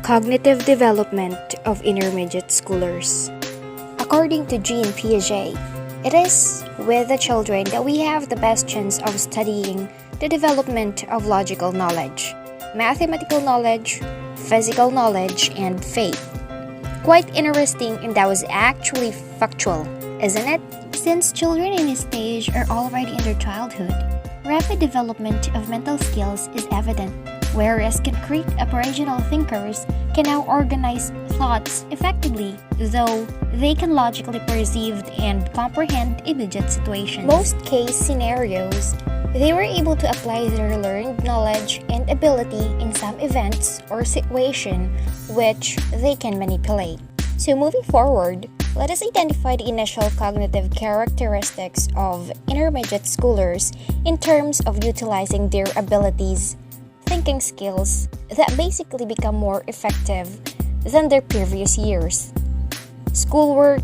Cognitive development of intermediate schoolers. According to Jean Piaget, it is with the children that we have the best chance of studying the development of logical knowledge, mathematical knowledge, physical knowledge, and faith. Quite interesting, and that was actually factual, isn't it? Since children in this stage are already in their childhood, rapid development of mental skills is evident, whereas concrete operational thinkers can now organize thoughts effectively, though they can logically perceive and comprehend immediate situations. Most case scenarios, they were able to apply their learned knowledge and ability in some events or situation which they can manipulate. So moving forward, let us identify the initial cognitive characteristics of intermediate schoolers in terms of utilizing their abilities, thinking skills that basically become more effective than their previous years. Schoolwork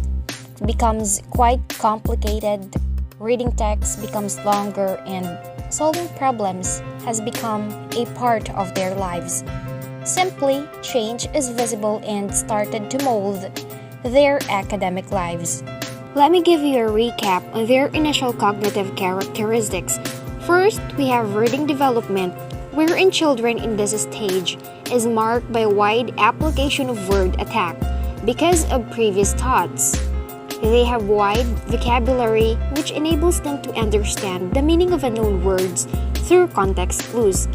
becomes quite complicated, reading text becomes longer, and solving problems has become a part of their lives. Simply, change is visible and started to mold their academic lives. Let me give you a recap on their initial cognitive characteristics. First, we have reading development, wherein children in this stage is marked by wide application of word attack because of previous thoughts. They have wide vocabulary, which enables them to understand the meaning of unknown words through context clues.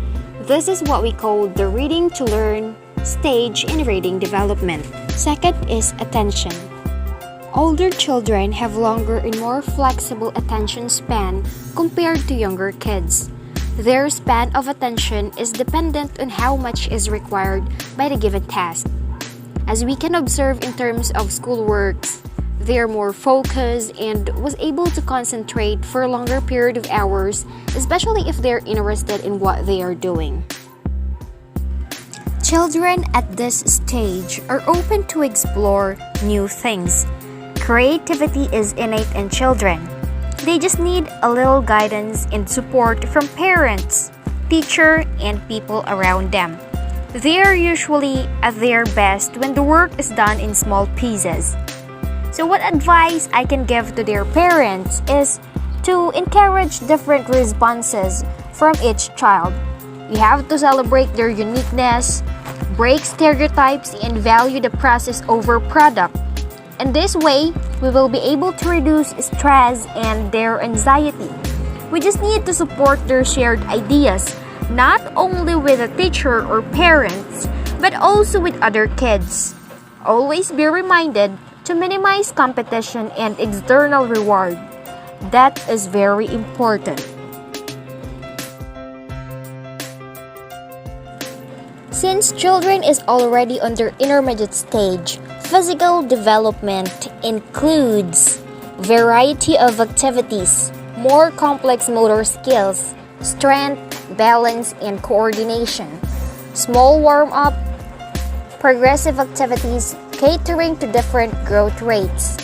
This is what we call the reading to learn stage in reading development. Second is attention. Older children have longer and more flexible attention span compared to younger kids. Their span of attention is dependent on how much is required by the given task. As we can observe in terms of schoolworks, they are more focused and was able to concentrate for a longer period of hours, especially if they're interested in what they are doing. Children at this stage are open to explore new things. Creativity is innate in children. They just need a little guidance and support from parents, teacher, and people around them. They are usually at their best when the work is done in small pieces. So what advice I can give to their parents is to encourage different responses from each child. You have to celebrate their uniqueness, break stereotypes, and value the process over product. In this way, we will be able to reduce stress and their anxiety. We just need to support their shared ideas, not only with the teacher or parents, but also with other kids. Always be reminded to minimize competition and external reward. That is very important. Since children is already on their intermediate stage, physical development includes variety of activities, more complex motor skills, strength, balance, and coordination, small warm-up, progressive activities catering to different growth rates.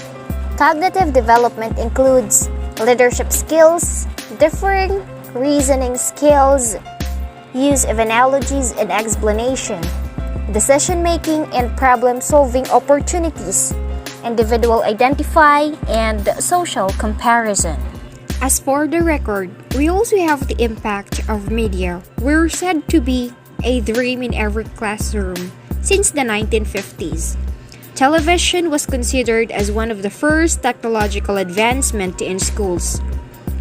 Cognitive development includes leadership skills, differing reasoning skills, use of analogies and explanation, decision-making and problem-solving opportunities, individual identify, and social comparison. As for the record, we also have the impact of media. We're said to be a dream in every classroom since the 1950s. Television was considered as one of the first technological advancements in schools.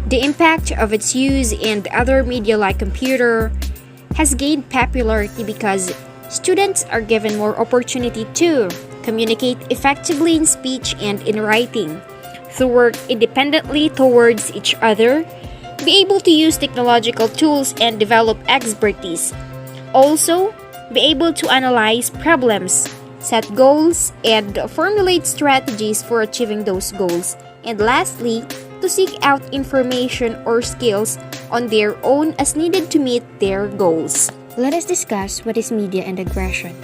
The impact of its use and other media like computer has gained popularity because students are given more opportunity to communicate effectively in speech and in writing, to work independently towards each other, be able to use technological tools and develop expertise. Also, be able to analyze problems, set goals, and formulate strategies for achieving those goals. And lastly, to seek out information or skills on their own as needed to meet their goals. Let us discuss what is media and aggression.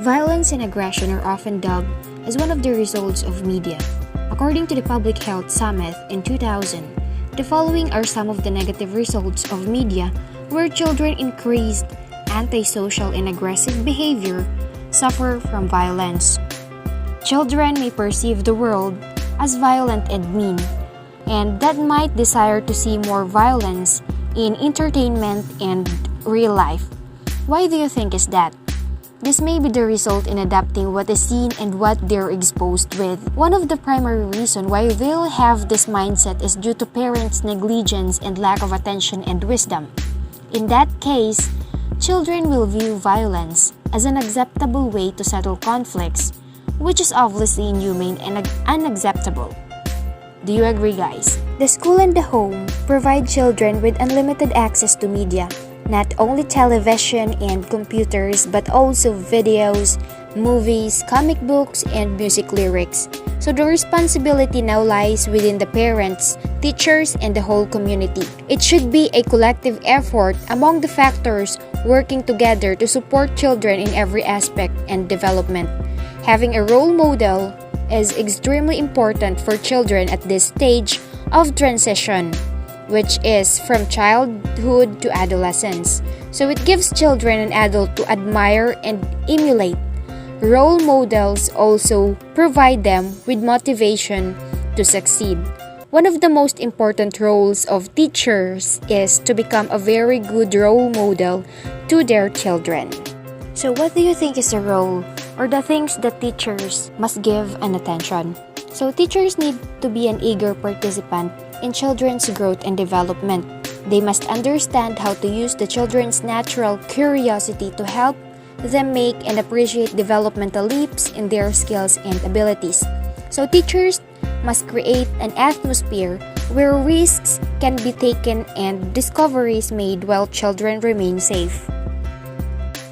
Violence and aggression are often dubbed as one of the results of media. According to the Public Health Summit in 2000, the following are some of the negative results of media where children increased antisocial and aggressive behavior, suffer from violence. Children may perceive the world as violent and mean, and that might desire to see more violence in entertainment and real life. Why do you think is that? This may be the result in adapting what is seen and what they're exposed with. One of the primary reasons why they'll have this mindset is due to parents' negligence and lack of attention and wisdom. In that case, children will view violence as an acceptable way to settle conflicts, which is obviously inhumane and unacceptable. Do you agree, guys? The school and the home provide children with unlimited access to media. Not only television and computers, but also videos, movies, comic books, and music lyrics. So the responsibility now lies within the parents, teachers, and the whole community. It should be a collective effort among the factors working together to support children in every aspect and development. Having a role model is extremely important for children at this stage of transition, which is from childhood to adolescence. So it gives children and adults to admire and emulate. Role models also provide them with motivation to succeed. One of the most important roles of teachers is to become a very good role model to their children. So what do you think is the role or the things that teachers must give an attention? So teachers need to be an eager participant in children's growth and development. They must understand how to use the children's natural curiosity to help them make and appreciate developmental leaps in their skills and abilities. So teachers must create an atmosphere where risks can be taken and discoveries made while children remain safe.